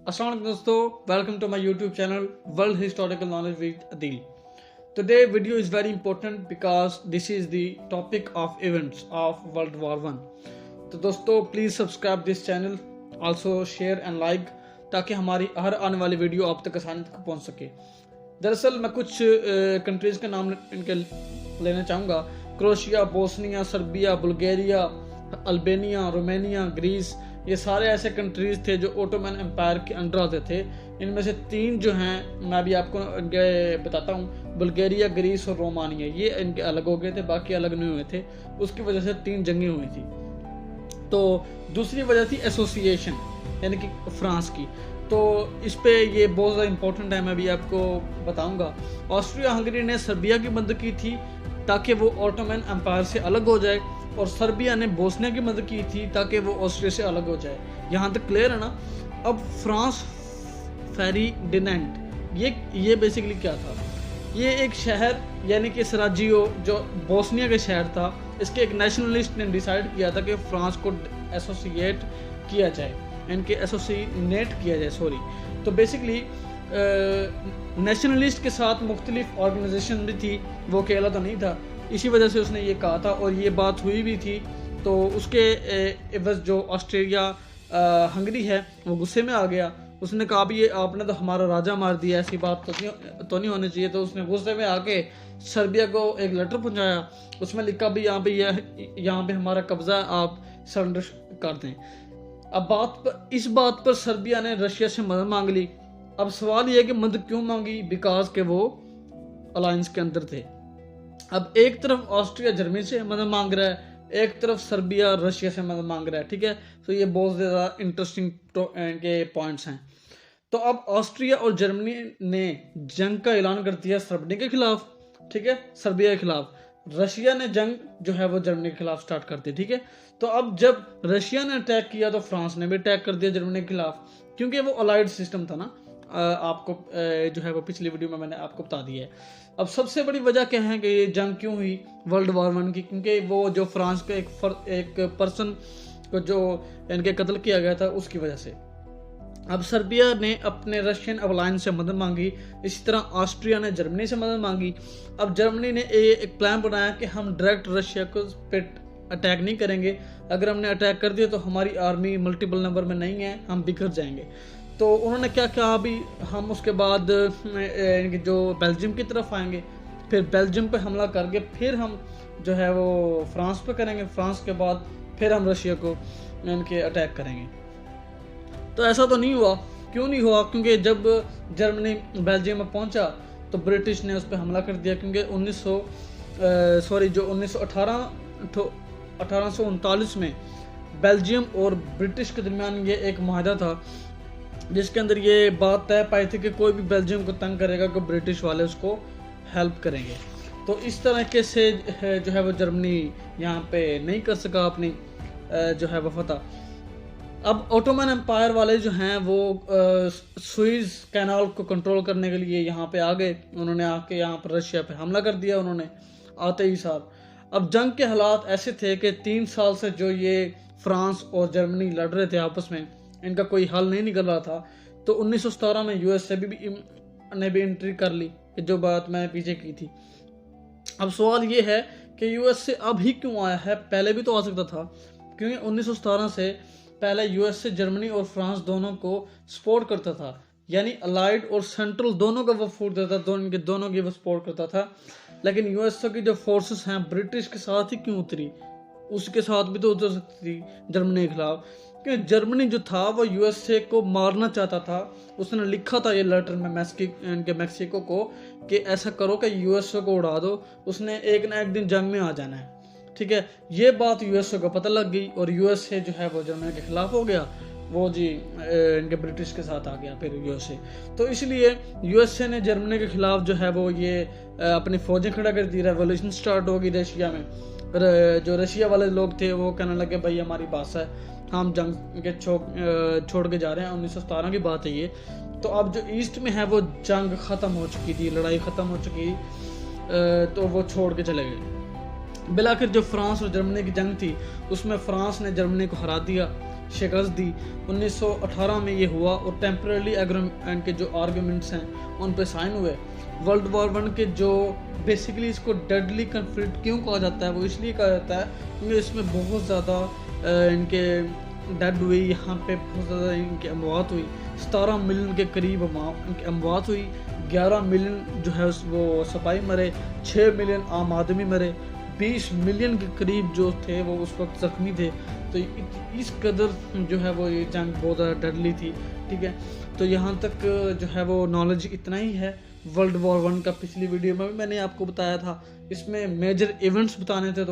Assalamu alaikum dosto, welcome to my YouTube channel World Historical Knowledge with Adil. Today video is very important because this is the topic of events of World War One. तो दोस्तों please subscribe this channel, also share and like ताकि हमारी हर आने वाली video आप तक आसानी तक पहुंच सके। दरअसल मैं कुछ कंट्रीज़ के नाम इनके लेना चाहूँगा। Croatia, Bosnia, Serbia, Bulgaria, Albania, Romania, Greece, ये सारे ऐसे कंट्रीज़ थे जो ओटोमन एम्पायर के अंडर आते थे। इनमें से तीन जो हैं मैं भी आपको इनके बताता हूँ। बुल्गारिया, ग्रीस और रोमानिया, ये इनके अलग हो गए थे, बाकी अलग नहीं हुए थे। उसकी वजह से तीन जंगें हुई थी। तो दूसरी वजह थी एसोसिएशन, यानी कि फ्रांस की। तो इस पे ये बहुत ज़्यादा इम्पोर्टेंट है, मैं भी आपको बताऊंगा। ऑस्ट्रिया हंगरी ने सर्बिया की मदद की थी ताकि वो ओटोमन एम्पायर से अलग हो जाए, और सर्बिया ने बोस्निया की मदद की थी ताकि वो ऑस्ट्रिया से अलग हो जाए। यहाँ तक क्लियर है ना। अब फ्रांस फेरिडिनेंट ये बेसिकली क्या था? ये एक शहर यानी कि सराजियो जो बोस्निया का शहर था, इसके एक नेशनलिस्ट ने डिसाइड किया था कि फ्रांस को एसोसिएट किया जाए, इनके एसोसिएट किया जाए सॉरी। तो बेसिकली नेशनलिस्ट के साथ मुख्तलिफ ऑर्गेनाइजेशन भी थी, वो अकेला तो नहीं था। इसी वजह से उसने ये कहा था और ये बात हुई भी थी। तो उसके एवज जो ऑस्ट्रेलिया हंगरी है वो गुस्से में आ गया। उसने कहा भी ये आपने तो हमारा राजा मार दिया, ऐसी बात तो नहीं होनी चाहिए। तो उसने गुस्से में आके सर्बिया को एक लेटर पहुंचाया। उसमें लिखा भी यहाँ पे हमारा कब्जा है, आप सरेंडर कर दें। अब इस बात पर सर्बिया ने रशिया से मदद मांग ली। अब सवाल यह है कि मदद क्यों मांगी? बिकॉज के वो अलायंस के अंदर थे। अब एक तरफ ऑस्ट्रिया जर्मनी से मदद मांग रहा है, एक तरफ सर्बिया रशिया से मदद मांग रहा है। ठीक है, तो ये बहुत ज़्यादा इंटरेस्टिंग के पॉइंट्स हैं। तो अब ऑस्ट्रिया और जर्मनी ने जंग का ऐलान कर दिया सर्बिया के खिलाफ, ठीक है, सर्बिया के खिलाफ। रशिया ने जंग जो है वो जर्मनी के खिलाफ स्टार्ट कर दी। ठीक है, तो अब जब रशिया ने अटैक किया तो फ्रांस ने भी अटैक कर दिया जर्मनी के खिलाफ, क्योंकि वो अलाइड सिस्टम था ना। आपको जो है वो पिछली वीडियो में मैंने आपको बता दिया है। अब सबसे बड़ी वजह क्या है कि ये जंग क्यों हुई वर्ल्ड वॉर वन की? क्योंकि वो जो फ्रांस के एक पर्सन को जो इनके कत्ल किया गया था, उसकी वजह से। अब सर्बिया ने अपने रशियन अलायंस से मदद मांगी, इसी तरह ऑस्ट्रिया ने जर्मनी से मदद मांगी। अब जर्मनी ने एक प्लान बनाया कि हम डायरेक्ट रशिया को पे अटैक नहीं करेंगे। अगर हमने अटैक कर दिया तो हमारी आर्मी मल्टीपल नंबर में नहीं है, हम बिखर जाएंगे। तो उन्होंने क्या कहा, अभी हम उसके बाद जो बेल्जियम की तरफ आएंगे, फिर बेल्जियम पे हमला करके फिर हम जो है वो फ्रांस पे करेंगे, फ्रांस के बाद फिर हम रशिया को इनके अटैक करेंगे। तो ऐसा तो नहीं हुआ। क्यों नहीं हुआ? क्योंकि जब जर्मनी बेल्जियम में पहुंचा तो ब्रिटिश ने उस पर हमला कर दिया। क्योंकि 1839 में बेल्जियम और ब्रिटिश के दरमियान ये एक माहदा था, जिसके अंदर ये बात तय पाई थी कि कोई भी बेल्जियम को तंग करेगा कि ब्रिटिश वाले उसको हेल्प करेंगे। तो इस तरीके से जो है वो जर्मनी यहाँ पे नहीं कर सका अपनी जो है वो फतह। अब ओटोमन एम्पायर वाले जो हैं वो सुइज कैनाल को कंट्रोल करने के लिए यहाँ पे आ गए। उन्होंने आके यहाँ पर रशिया पे हमला कर दिया उन्होंने आते ही साल। अब जंग के हालात ऐसे थे कि 3 साल से जो ये फ्रांस और जर्मनी लड़ रहे थे आपस में, इनका कोई हल नहीं निकल रहा था। तो 1917 में यूएसए ने भी एंट्री कर ली, जो बात मैंने पीछे की थी। अब सवाल ये है कि यूएसए अब ही क्यों आया है? पहले भी तो आ सकता था, क्योंकि 1917 से पहले यूएसए जर्मनी और फ्रांस दोनों को सपोर्ट करता था, यानी अलाइड और सेंट्रल दोनों का वो फूट देता था, दोनों की वो सपोर्ट करता था। लेकिन यूएसए की जो फोर्सेस हैं ब्रिटिश के साथ ही क्यों उतरी? उसके साथ भी तो उतर सकती थी जर्मनी के खिलाफ, क्योंकि जर्मनी जो था वो यूएसए को मारना चाहता था। उसने लिखा था ये लेटर में मैक्सिको को कि ऐसा करो कि यूएसए को उड़ा दो, उसने एक ना एक दिन जंग में आ जाना है। ठीक है, ये बात यूएसए को पता लग गई और यूएसए जो है वो जर्मनी के खिलाफ हो गया, वो जी इनके ब्रिटिश के साथ आ गया फिर यूएसए। तो इसलिए यूएसए ने जर्मनी के खिलाफ जो है वो ये अपनी फौजें खड़ा कर दी। रेवोल्यूशन स्टार्ट होगी रशिया में। जो रशिया वाले लोग थे वो कहने लगे भाई हमारी बात है, हम जंग के छोड़ के जा रहे हैं। 1917 की बात है ये। तो अब जो ईस्ट में है वो जंग ख़त्म हो चुकी थी, लड़ाई ख़त्म हो चुकी, तो वो छोड़ के चले गए। बिलाखिर जो फ्रांस और जर्मनी की जंग थी उसमें फ्रांस ने जर्मनी को हरा दिया। शिकस्त दी। 1918 में ये हुआ और टेम्पररी एग्रीमेंट के जो आर्गूमेंट्स हैं उन पे साइन हुए। वर्ल्ड वॉर 1 के जो बेसिकली इसको डेडली कन्फ्लिक्ट क्यों कहा जाता है, वो इसलिए कहा जाता है क्योंकि इसमें बहुत ज़्यादा इनके डेड हुई, यहाँ पे बहुत ज़्यादा इनकी अमवात हुई। 17 मिलियन के करीब इनकी अमवात हुई। 11 मिलियन जो है वो सिपाही मरे, 6 मिलियन आम आदमी मरे, 20 मिलियन के करीब जो थे वो उस वक्त जख्मी थे। तो इस कदर जो है वो ये जंग बहुत ज़्यादा डरली थी। ठीक है, तो यहाँ तक जो है वो नॉलेज इतना ही है। वर्ल्ड वॉर 1 का पिछली वीडियो में भी मैंने आपको बताया था, इसमें मेजर इवेंट्स बताने थे। तो